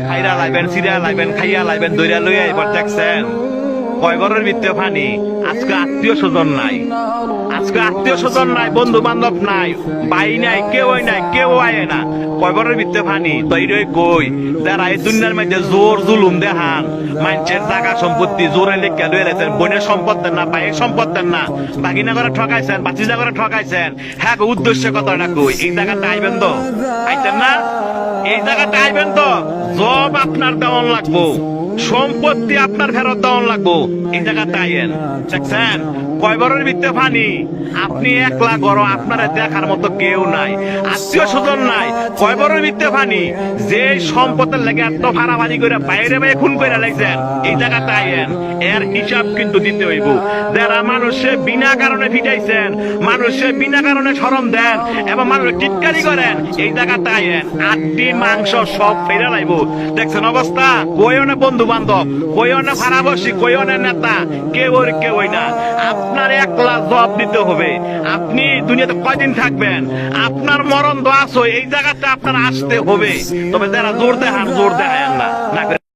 খাইরা লাইবেন, সিরা লাইবেন, খাইয়া লাইবেন, দইরা লইয়া এবার দেখছেন কয় ঘরের ভিতরে পানি। আজকে আত্মীয় স্বজন নাই, আজকে আত্মীয় স্বজন নাই, বন্ধু বান্ধব নাই, ভাই নাই, কেউই নাই, কেউ আয় না, কয় ঘরের ভিতরে পানি। তৈরি কই যারা এই দুনিয়ার মধ্যে জোর জুলুম দেখান, মানুষের জায়গা সম্পত্তি জোরে লেখা লয়ে লেছেন, বোনের সম্পদ দেন না, ভাইয়ের সম্পদ দেন না, বাগিনা করে ঠকাইছেন, বাচিজা করে ঠকাইছেন, হ্যাঁ উদ্দেশ্য কথাটা কই এই জায়গাটা আইবেন তো, আইতেন না? এই জায়গাটা আইবেন তো, জব আপনার দেওয়ান লাগবো, সম্পত্তি আপনার ফেরত দেওয়ান লাগবো, এই জায়গাটা আইয়েন। দেখছেন কয় বড়ের ভিতরে পানি, আপনি একলা গড়, আপনারা দেখার মতো কেউ নাই, আত্মীয় স্বজন নাই, কয় বড়ের ভিতরে পানি। যে সম্পদের লেগে এত ভাড়াভাড়ি করে বাইরে বাইরে খুন করে লাগছেন, এই জায়গাটা আইয়েন, এর হিসাব কিন্তু দিতে হইব। যারা মানুষে বিনা কারণে ফিটাইছেন, মানুষে বিনা কারণে শরম দেন এবং মানুষ টিটকারি করেন, এই জায়গাটা আইয়েন, আটটি মাংস সব ফেরে লাইব। দেখছেন অবস্থা, কইও না বন্ধু বান্ধব, কইও না ভাড়াবাসী, কইও না নেতা, কেউই না, আপনার একলা জবাব দিতে হবে। আপনি দুনিয়াতে কয়দিন থাকবেন, আপনার মরণ দোয়া আছে, এই জায়গাটা আপনার আসতে হবে। তবে যারা জোর দেখান, জোর দেখায় না।